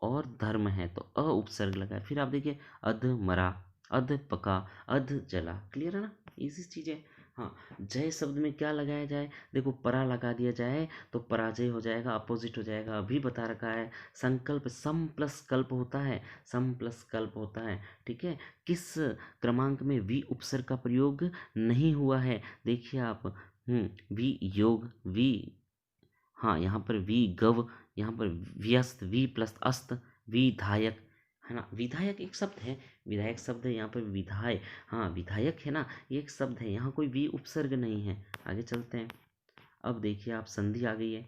और धर्म है, तो अ उपसर्ग लगा है। फिर आप देखिए, अध मरा, अध पका, अध जला। क्लियर है ना, इजी चीज़ है। हाँ, जय शब्द में क्या लगाया जाए, देखो परा लगा दिया जाए तो पराजय हो जाएगा, अपोजिट हो जाएगा, अभी बता रखा है। संकल्प, सम प्लस कल्प होता है, सम प्लस कल्प होता है, ठीक है। किस क्रमांक में वी उपसर्ग का प्रयोग नहीं हुआ है, देखिए आप, वी योग, वी, हाँ यहाँ पर वी गव, यहाँ पर व्यस्त, वी प्लस अस्त, विधायक, है ना, विधायक एक शब्द है, विधायक शब्द है, यहाँ पर विधाय, हाँ विधायक है ना, ये एक शब्द है, यहाँ कोई वी उपसर्ग नहीं है। आगे चलते हैं। अब देखिए आप, संधि आ गई है।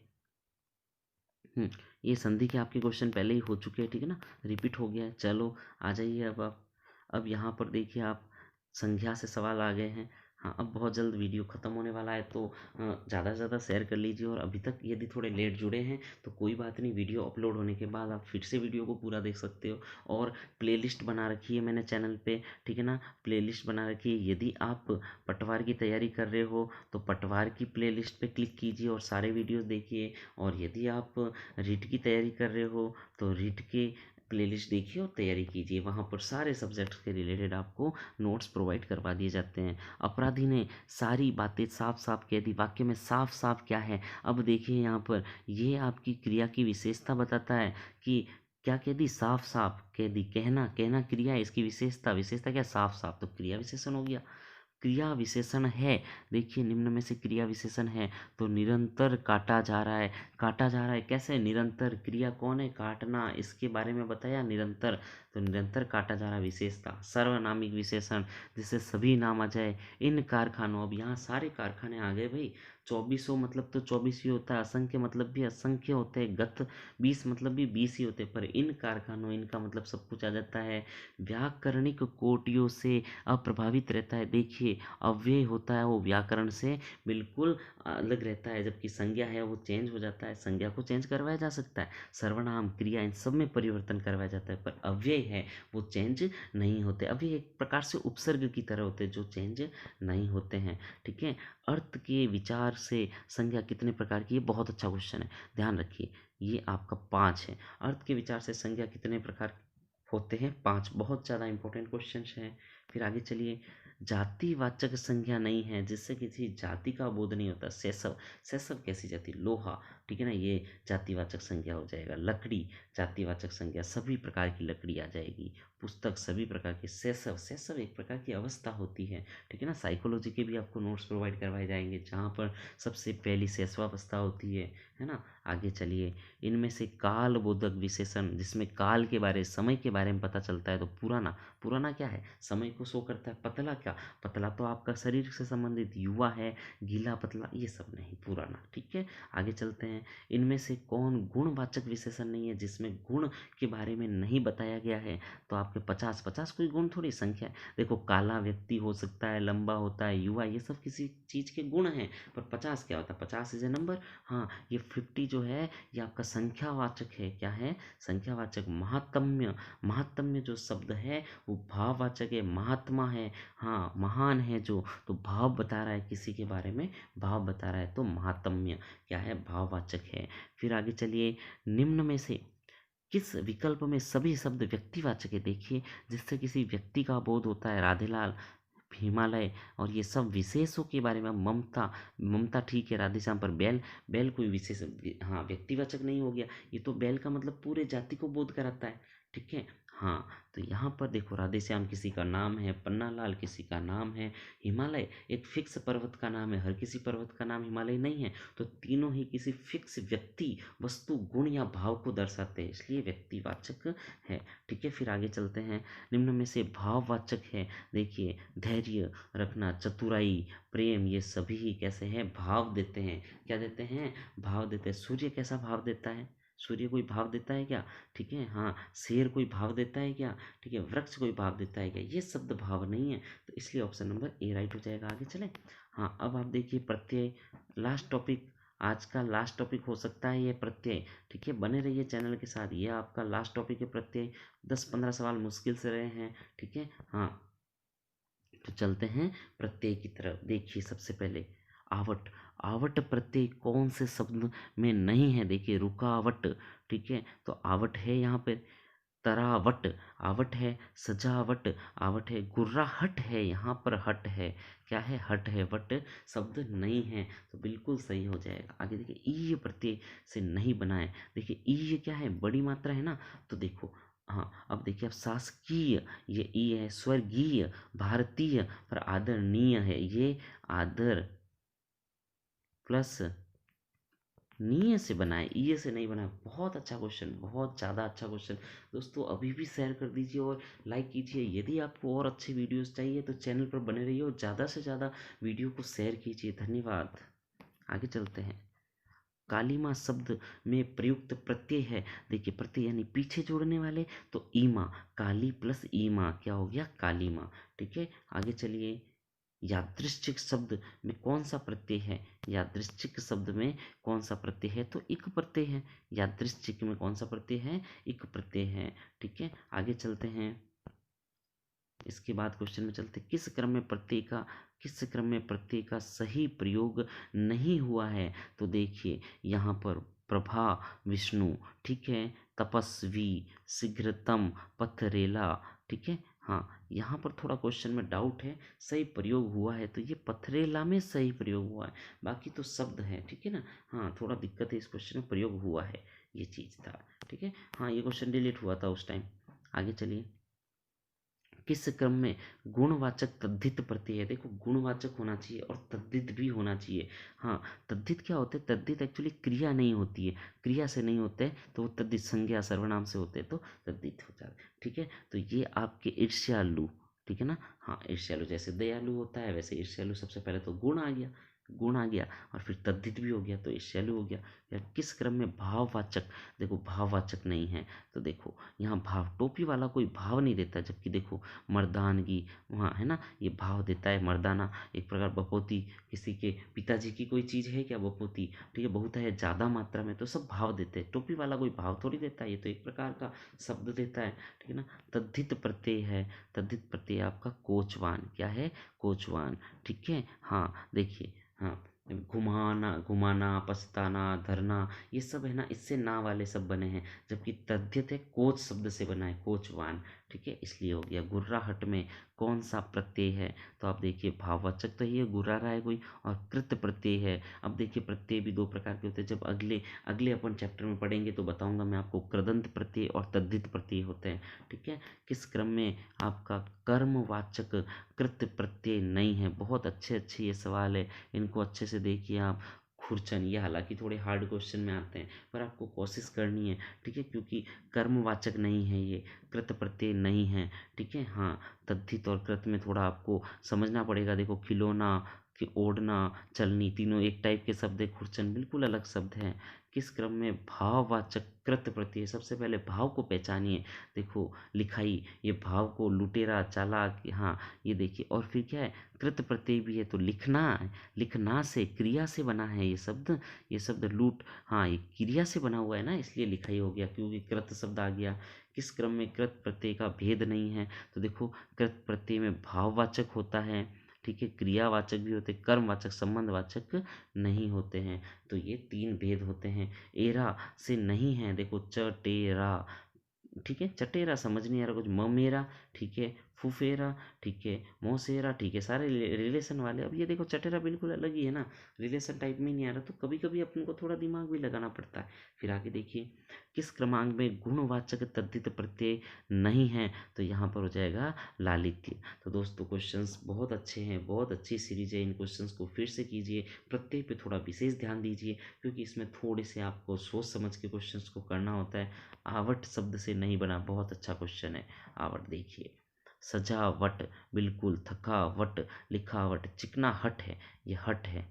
ये संधि के आपके क्वेश्चन पहले ही हो चुके हैं, ठीक है ना, रिपीट हो गया है। चलो आ जाइए अब आप, अब यहाँ पर देखिए आप, संज्ञा से सवाल आ गए हैं। हाँ, अब बहुत जल्द वीडियो ख़त्म होने वाला है, तो ज़्यादा से ज़्यादा शेयर कर लीजिए। और अभी तक यदि थोड़े लेट जुड़े हैं तो कोई बात नहीं, वीडियो अपलोड होने के बाद आप फिर से वीडियो को पूरा देख सकते हो। और प्लेलिस्ट बना रखी है मैंने चैनल पे, ठीक है ना, प्लेलिस्ट बना रखी है। यदि आप पटवार की तैयारी कर रहे हो तो पटवार की प्लेलिस्ट पे क्लिक कीजिए और सारे वीडियोस देखिए। और यदि आप रीट की तैयारी कर रहे हो तो रीट के प्लेलिस्ट देखिए और तैयारी कीजिए, वहाँ पर सारे सब्जेक्ट्स के रिलेटेड आपको नोट्स प्रोवाइड करवा दिए जाते हैं। अपराधी ने सारी बातें साफ साफ कह दी, वाक्य में साफ साफ क्या है, अब देखिए यहाँ पर ये आपकी क्रिया की विशेषता बताता है कि क्या कह दी, साफ साफ कह दी, कहना, कहना क्रिया है, इसकी विशेषता, विशेषता क्या, साफ साफ, तो क्रिया विशेषण हो गया। क्रिया विशेषण है, देखिए निम्न में से क्रिया विशेषण है, तो निरंतर काटा जा रहा है, काटा जा रहा है कैसे, निरंतर, क्रिया कौन है, काटना, इसके बारे में बताया निरंतर, तो निरंतर काटा जा रहा है। विशेषता, सर्वनामिक विशेषण, जिससे सभी नाम आ जाए। इन कारखानों, अब यहाँ सारे कारखाने आ गए भाई, 2400 मतलब तो 24 ही होता है, असंख्य मतलब भी असंख्य होते हैं, गत 20 मतलब भी 20 ही होते हैं, पर इन कारखानों, इनका मतलब सब कुछ आ जाता है। व्याकरणिक कोटियों से अप्रभावित रहता है, देखिए अव्यय होता है वो व्याकरण से बिल्कुल अलग रहता है, जबकि संज्ञा है वो चेंज हो जाता है, संज्ञा को चेंज करवाया जा सकता है, सर्वनाम, क्रिया, इन सब में परिवर्तन करवाया जाता है, पर अव्यय है वो चेंज नहीं होते। अव्यय एक प्रकार से उपसर्ग की तरह होते हैं जो चेंज नहीं होते हैं, ठीक है। अर्थ के विचार से संज्ञा कितने प्रकार की, ये बहुत अच्छा क्वेश्चन है, ध्यान रखिए, ये आपका 5 है। अर्थ के विचार से संज्ञा कितने प्रकार होते हैं, 5, बहुत ज़्यादा इंपॉर्टेंट क्वेश्चन हैं। फिर आगे चलिए, जातिवाचक संज्ञा नहीं है जिससे किसी जाति का बोध नहीं होता, शैशव, शैशव कैसी जाति, लोहा, ठीक है ना, ये जातिवाचक संज्ञा हो जाएगा। लकड़ी जातिवाचक संज्ञा, सभी प्रकार की लकड़ी आ जाएगी। पुस्तक सभी प्रकार की। शैशव, शैशव एक प्रकार की अवस्था होती है, ठीक है ना। साइकोलॉजी के भी आपको नोट्स प्रोवाइड करवाए जाएंगे जहाँ पर सबसे पहली शैशवावस्था होती है ना। आगे चलिए, इनमें से काल बोधक विशेषण, जिसमें काल के बारे, समय के बारे में पता चलता है, तो पुराना, पुराना क्या है, समय को शो करता है। पतला क्या, पतला तो आपका शरीर से संबंधित, युवा है, गीला पतला, ये सब नहीं, पुराना, ठीक है। आगे चलते हैं, इनमें से कौन गुणवाचक विशेषण नहीं है जिसमें गुण के बारे में नहीं बताया गया है, तो आपके 50, 50 कोई गुण थोड़ी संख्या है। देखो काला व्यक्ति हो सकता है, लंबा होता है, युवा, ये सब किसी चीज़ के गुण हैं, पर 50 क्या होता है, 50 इज ए नंबर। हाँ, ये 50 जो है ये आपका संख्यावाचक है, क्या है, संख्यावाचक। महात्म्य, महात्म्य जो शब्द है वो भाववाचक है, महात्मा है, हाँ महान है जो, तो भाव बता रहा है, किसी के बारे में भाव बता रहा है, तो महात्म्य क्या है, भाववाचक है। फिर आगे चलिए, निम्न में से किस विकल्प में सभी शब्द व्यक्तिवाचक है, देखिए जिससे किसी व्यक्ति का बोध होता है, राधेलाल, हिमालय, और ये सब विशेषों के बारे में। ममता, ममता ठीक है, राधेश्याम, पर बैल, बैल कोई विशेष, हाँ व्यक्तिवाचक नहीं हो गया, ये तो बैल का मतलब पूरे जाति को बोध कराता है, ठीक है। हाँ, तो यहाँ पर देखो, राधेश्याम किसी का नाम है, पन्नालाल किसी का नाम है, हिमालय एक फिक्स पर्वत का नाम है, हर किसी पर्वत का नाम हिमालय नहीं है, तो तीनों ही किसी फिक्स व्यक्ति, वस्तु, गुण या भाव को दर्शाते हैं, इसलिए व्यक्तिवाचक है, ठीक है। फिर आगे चलते हैं, निम्न में से भाववाचक है, देखिए धैर्य रखना, चतुराई, प्रेम, ये सभी ही कैसे हैं, भाव देते हैं, क्या देते हैं, भाव देते हैं। सूर्य कैसा भाव देता है, सूर्य कोई भाव देता है क्या, ठीक है। हाँ, शेर कोई भाव देता है क्या, ठीक है। वृक्ष कोई भाव देता है क्या, ये शब्द भाव नहीं है, तो इसलिए ऑप्शन नंबर ए राइट हो जाएगा। आगे चलें। हाँ, अब आप देखिए प्रत्यय, लास्ट टॉपिक आज का लास्ट टॉपिक हो सकता है ये प्रत्यय, ठीक है। बने रहिए चैनल के साथ, ये आपका लास्ट टॉपिक है प्रत्यय। 10-15 सवाल मुश्किल से रहे हैं, ठीक है। हाँ, तो चलते हैं प्रत्यय की तरफ। देखिए सबसे पहले आवट। आवट प्रत्यय कौन से शब्द में नहीं है? देखिए रुकावट, ठीक है, तो आवट है यहाँ पे। तरावट आवट है, सजावट आवट है, गुर्राहट है, यहाँ पर हट है। क्या है? हट है, वट शब्द नहीं है, तो बिल्कुल सही हो जाएगा। आगे देखिए ई प्रत्यय से नहीं बना है। देखिए ई क्या है? बड़ी मात्रा है ना, तो देखो हाँ, अब देखिए अब शासकीय ये ई है, स्वर्गीय, भारतीय पर आदरणीय है, ये आदर प्लस नीय से बनाए, ईय से नहीं बनाए। बहुत अच्छा क्वेश्चन, बहुत ज़्यादा अच्छा क्वेश्चन। दोस्तों अभी भी शेयर कर दीजिए और लाइक कीजिए। यदि आपको और अच्छी वीडियोस चाहिए तो चैनल पर बने रहिए और ज़्यादा से ज़्यादा वीडियो को शेयर कीजिए। धन्यवाद। आगे चलते हैं। कालीमा शब्द में प्रयुक्त प्रत्यय है। देखिए प्रत्यय यानी पीछे जोड़ने वाले, तो ईमा, काली प्लस ईमा क्या हो गया? कालीमा, ठीक है। आगे चलिए। यादृच्छिक शब्द में कौन सा प्रत्यय है? यादृच्छिक शब्द में कौन सा प्रत्यय है? तो इक प्रत्यय है। यादृच्छिक में कौन सा प्रत्यय है? इक प्रत्यय है, ठीक है। आगे चलते हैं। इसके बाद क्वेश्चन में चलते, किस क्रम में प्रत्यय का सही प्रयोग नहीं हुआ है? तो देखिए यहाँ पर प्रभा, विष्णु, ठीक है, तपस्वी, शीघ्रतम, पथरेला, ठीक है। हाँ, यहाँ पर थोड़ा क्वेश्चन में डाउट है, सही प्रयोग हुआ है तो ये पथरेला में सही प्रयोग हुआ है, बाकी तो शब्द है, ठीक है ना। हाँ, थोड़ा दिक्कत है इस क्वेश्चन में, प्रयोग हुआ है ये चीज़ था, ठीक है। हाँ, ये क्वेश्चन डिलीट हुआ था उस टाइम। आगे चलिए। किस क्रम में गुणवाचक तद्धित प्रत्यय है? देखो गुणवाचक होना चाहिए और तद्धित भी होना चाहिए। हाँ, तद्धित क्या होते हैं? तद्धित एक्चुअली क्रिया नहीं होती है, क्रिया से नहीं होते हैं तो वो तद्धित संज्ञा सर्वनाम से होते हैं तो तद्धित हो जाते हैं, ठीक है। तो ये आपके ईर्ष्यालु, ठीक है ना। हाँ, ईर्ष्यालु जैसे दयालु होता है वैसे ईर्ष्यालु, सबसे पहले तो गुण आ गया, गुण आ गया और फिर तद्धित भी हो गया तो ईर्ष्यालु हो गया। या किस क्रम में भाववाचक? देखो भाववाचक नहीं है, तो देखो यहाँ भाव, टोपी वाला कोई भाव नहीं देता, जबकि देखो मर्दानगी वहाँ है ना, ये भाव देता है मर्दाना, एक प्रकार बपोती, किसी के पिताजी की कोई चीज़ है क्या बपोती, ठीक है, बहुत है ज़्यादा मात्रा में, तो सब भाव देते हैं। टोपी वाला कोई भाव थोड़ी देता है, ये तो एक प्रकार का शब्द देता है, ठीक है ना। तद्धित प्रत्यय है, तद्धित प्रत्यय आपका कोचवान, क्या है? कोचवान, ठीक है। हाँ देखिए, हाँ, घुमाना, घुमाना, पछताना, धरना, ये सब है ना, इससे ना वाले सब बने हैं, जबकि तद्धित है कोच शब्द से बना है, कोचवान, ठीक है, इसलिए हो गया। गुर्राहट में कौन सा प्रत्यय है? तो आप देखिए भाववाचक तो ये गुर्रा रहा है कोई, और कृत प्रत्यय है। अब देखिए प्रत्यय भी दो प्रकार के होते हैं, जब अगले अगले अपन चैप्टर में पढ़ेंगे तो बताऊंगा मैं आपको, कृदंत प्रत्यय और तद्धित प्रत्यय होते हैं, ठीक है। किस क्रम में आपका कर्मवाचक कृत प्रत्यय नहीं है? बहुत अच्छे अच्छे ये सवाल है, इनको अच्छे से देखिए आप। खुरचन, ये हालांकि थोड़े हार्ड क्वेश्चन में आते हैं पर आपको कोशिश करनी है, ठीक है, क्योंकि कर्मवाचक नहीं है ये, कृत प्रत्यय नहीं है, ठीक है। हाँ, तद्धित और कृत में थोड़ा आपको समझना पड़ेगा। देखो खिलौना, कि ओढ़ना, चलनी, तीनों एक टाइप के शब्द है, खुरचन बिल्कुल अलग शब्द है। किस क्रम में भाववाचक कृत प्रत्यय? सबसे पहले भाव को पहचानिए। देखो लिखाई, ये भाव को, लुटेरा, चालाक, हाँ ये देखिए, और फिर क्या है? कृत प्रत्यय भी है, तो लिखना है, लिखना से, क्रिया से बना है ये शब्द, ये शब्द लूट, हाँ ये क्रिया से बना हुआ है ना, इसलिए लिखाई हो गया, क्योंकि कृत शब्द आ गया। किस क्रम में कृत प्रत्यय का भेद नहीं है? तो देखो कृत प्रत्यय में भाववाचक होता है, ठीक है, क्रियावाचक भी होते, कर्मवाचक, संबंधवाचक नहीं होते हैं, तो ये तीन भेद होते हैं। एरा से नहीं है, देखो चटेरा, ठीक है, चटेरा समझ नहीं आ रहा कुछ, ममेरा, ठीक है, फुफेरा, ठीक है, मौसेरा, ठीक है, सारे रिलेशन वाले। अब ये देखो चटेरा बिल्कुल अलग ही है ना, रिलेशन टाइप में नहीं आ रहा, तो कभी कभी अपन को थोड़ा दिमाग भी लगाना पड़ता है। फिर आगे देखिए, किस क्रमांक में गुणवाचक तद्धित प्रत्यय नहीं है? तो यहाँ पर हो जाएगा लालित्य। तो दोस्तों क्वेश्चंस बहुत अच्छे हैं, बहुत अच्छी सीरीज है, इन क्वेश्चंस को फिर से कीजिए, प्रत्यय पे थोड़ा विशेष ध्यान दीजिए, क्योंकि इसमें थोड़े से आपको सोच समझ के क्वेश्चंस को करना होता है। आवट शब्द से नहीं बना, बहुत अच्छा क्वेश्चन है। आवट देखिए, सजावट, बिल्कुल, थकावट, लिखावट, चिकना हट है, ये हट है,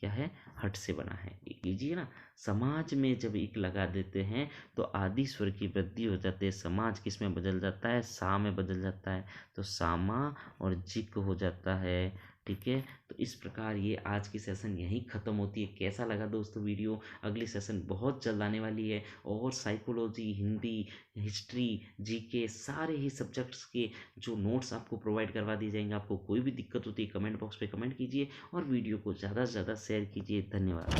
क्या है? हट से बना है, लीजिए ना। समाज में जब इक लगा देते हैं तो आदि स्वर की वृद्धि हो जाती है, समाज किस में बदल जाता है? सा में बदल जाता है, तो सामा और जिक हो जाता है, ठीक है, तो इस प्रकार ये आज की सेशन यहीं ख़त्म होती है। कैसा लगा दोस्तों वीडियो? अगली सेशन बहुत जल्द आने वाली है और साइकोलॉजी, हिंदी, हिस्ट्री, जीके सारे ही सब्जेक्ट्स के जो नोट्स आपको प्रोवाइड करवा दिए जाएंगे। आपको कोई भी दिक्कत होती है कमेंट बॉक्स पे कमेंट कीजिए और वीडियो को ज़्यादा से ज़्यादा शेयर कीजिए। धन्यवाद।